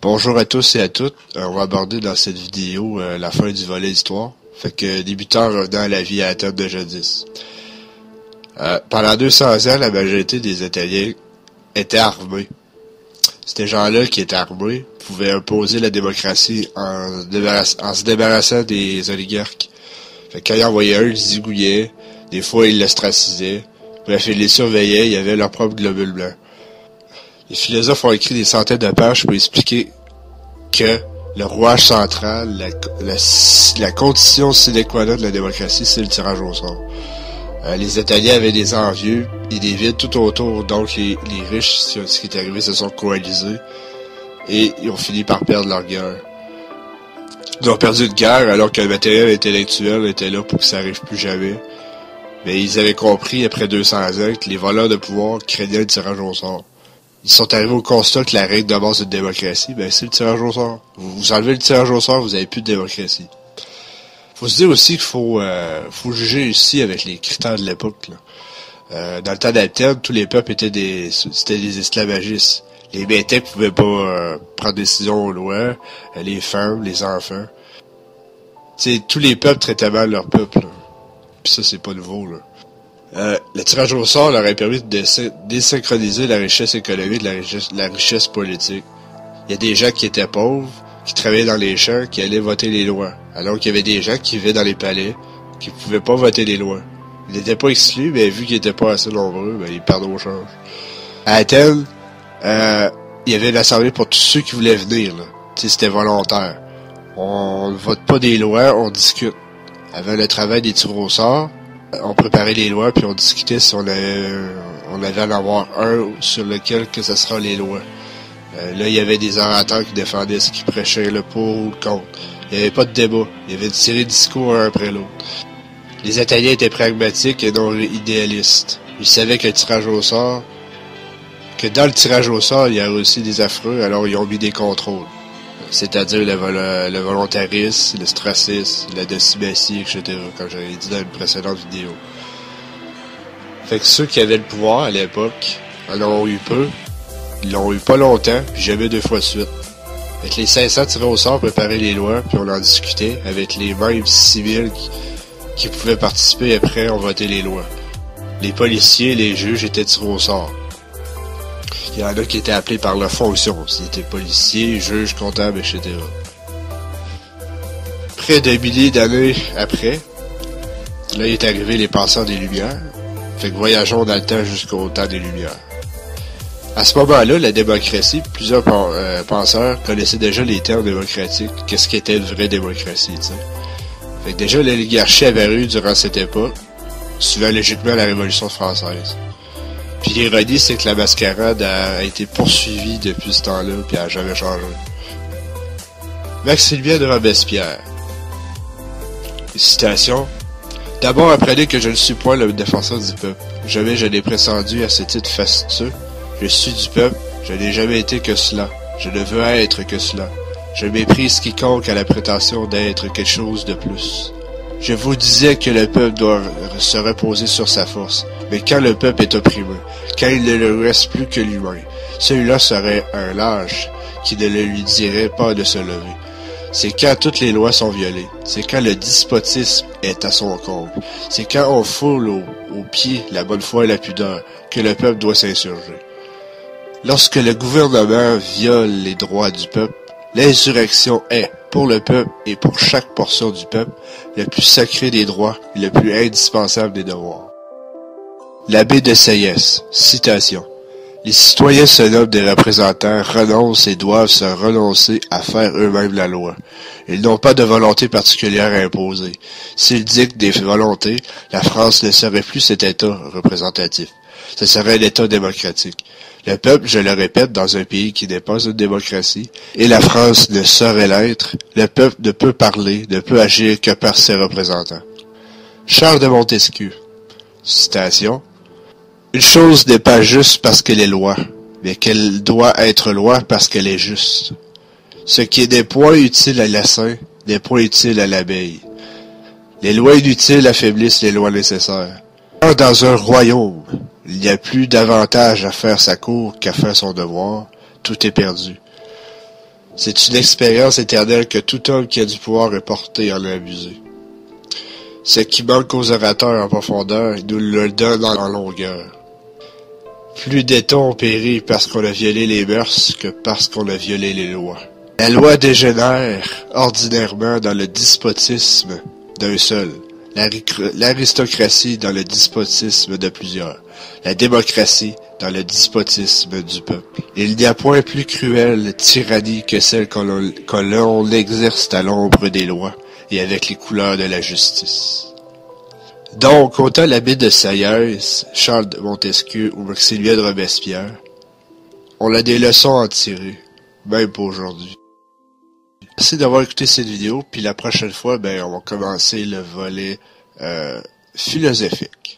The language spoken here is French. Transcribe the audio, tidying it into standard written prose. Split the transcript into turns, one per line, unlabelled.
Bonjour à tous et à toutes. On va aborder dans cette vidéo la fin du volet d'histoire. Fait que débutant revenant à la vie à Athènes de jadis. Pendant 200 ans, la majorité des Italiens étaient armés. Ces gens-là qui étaient armés pouvaient imposer la démocratie en se débarrassant des oligarques. Fait que quand ils envoyaient un, ils les zigouillaient. Des fois, ils l'ostracisaient. Bref, ils les surveillaient. Il y avait leur propre globule blanc. Les philosophes ont écrit des centaines de pages pour expliquer que le rouage central, la condition sine qua non de la démocratie, c'est le tirage au sort. Les Italiens avaient des envieux et des vides tout autour, donc les riches, ce qui est arrivé, se sont coalisés et ils ont fini par perdre leur guerre. Ils ont perdu une guerre alors que le matériel intellectuel était là pour que ça arrive plus jamais. Mais ils avaient compris, après 200 ans, que les voleurs de pouvoir craignaient le tirage au sort. Ils sont arrivés au constat que la règle de base d'une démocratie, c'est le tirage au sort. Vous enlevez le tirage au sort, vous n'avez plus de démocratie. Faut se dire aussi qu'il faut juger ici avec les critères de l'époque. Dans le temps d'Athènes, tous les peuples c'était des esclavagistes. Les métèques pouvaient pas prendre décision aux lois, les femmes, les enfants. T'sais, tous les peuples traitaient mal leur peuple. Puis ça, c'est pas nouveau. Le tirage au sort leur a permis de désynchroniser la richesse économique de la richesse politique. Il y a des gens qui étaient pauvres, qui travaillaient dans les champs, qui allaient voter les lois. Alors qu'il y avait des gens qui vivaient dans les palais, qui pouvaient pas voter les lois. Ils n'étaient pas exclus, mais vu qu'ils étaient pas assez nombreux, ils perdaient au change. À Athènes, il y avait une assemblée pour tous ceux qui voulaient venir. C'était volontaire. On ne vote pas des lois, on discute. Avant le travail des tirs au sort, on préparait les lois, puis on discutait si on avait à en avoir un sur lequel que ce sera les lois. Là, il y avait des orateurs qui défendaient ce qui prêchaient le pour ou le contre. Il n'y avait pas de débat. Il y avait une série de discours un après l'autre. Les Italiens étaient pragmatiques et non idéalistes. Ils savaient que dans le tirage au sort, il y avait aussi des affreux, alors ils ont mis des contrôles. C'est-à-dire le volontarisme, le stracisme, la décimatie, etc., comme j'avais dit dans une précédente vidéo. Fait que ceux qui avaient le pouvoir à l'époque en ont eu peu, ils l'ont eu pas longtemps, puis jamais 2 fois de suite. Avec les 500 tirés au sort préparaient les lois, puis on en discutait, avec les mêmes civils qui pouvaient participer après, on votait les lois. Les policiers et les juges étaient tirés au sort. Il y en a qui étaient appelés par leur fonction. Ils étaient policiers, juges, comptables, etc. Près d'un millier d'années après, là, il est arrivé les passeurs des Lumières. Fait que voyageons dans le temps jusqu'au temps des Lumières. À ce moment-là, la démocratie, plusieurs penseurs connaissaient déjà les termes démocratiques. Qu'est-ce qu'était une vraie démocratie, tu sais. Fait que déjà, l'oligarchie avait eu durant cette époque, suivant logiquement la Révolution française. Puis l'ironie, c'est que la mascarade a été poursuivie depuis ce temps-là, puis elle n'a jamais changé. Maximilien de Robespierre. Citation. D'abord, apprenez que je ne suis point le défenseur du peuple. Jamais je n'ai prétendu à ce titre fastueux. Je suis du peuple, je n'ai jamais été que cela. Je ne veux être que cela. Je méprise quiconque a la prétention d'être quelque chose de plus. Je vous disais que le peuple doit se reposer sur sa force. Mais quand le peuple est opprimé, quand il ne lui reste plus que l'humain, celui-là serait un lâche qui ne le lui dirait pas de se lever. C'est quand toutes les lois sont violées. C'est quand le despotisme est à son comble. C'est quand on foule aux pieds la bonne foi et la pudeur que le peuple doit s'insurger. Lorsque le gouvernement viole les droits du peuple, l'insurrection est, pour le peuple et pour chaque portion du peuple, le plus sacré des droits et le plus indispensable des devoirs. L'abbé de Sieyès, citation. Les citoyens se nomment des représentants, renoncent et doivent se renoncer à faire eux-mêmes la loi. Ils n'ont pas de volonté particulière à imposer. S'ils dictent des volontés, la France ne serait plus cet État représentatif. Ce serait un État démocratique. Le peuple, je le répète, dans un pays qui n'est pas une démocratie, et la France ne saurait l'être, le peuple ne peut parler, ne peut agir que par ses représentants. Charles de Montesquieu. Citation. Une chose n'est pas juste parce qu'elle est loi, mais qu'elle doit être loi parce qu'elle est juste. Ce qui n'est point utile à l'essaim n'est point utile à l'abeille. Les lois inutiles affaiblissent les lois nécessaires. Quand dans un royaume, il n'y a plus d'avantage à faire sa cour qu'à faire son devoir, tout est perdu. C'est une expérience éternelle que tout homme qui a du pouvoir est porté à en abuser. Ce qui manque aux orateurs en profondeur, il nous le donne en longueur. Plus d'étons ont péri parce qu'on a violé les mœurs que parce qu'on a violé les lois. La loi dégénère ordinairement dans le despotisme d'un seul, l'aristocratie dans le despotisme de plusieurs, la démocratie dans le despotisme du peuple. Il n'y a point plus cruelle tyrannie que celle que l'on exerce à l'ombre des lois et avec les couleurs de la justice. Donc, autant l'abbé de Saillès, Charles de Montesquieu ou Maximilien de Robespierre, on a des leçons à en tirer, même pour aujourd'hui. Merci d'avoir écouté cette vidéo, puis la prochaine fois, on va commencer le volet philosophique.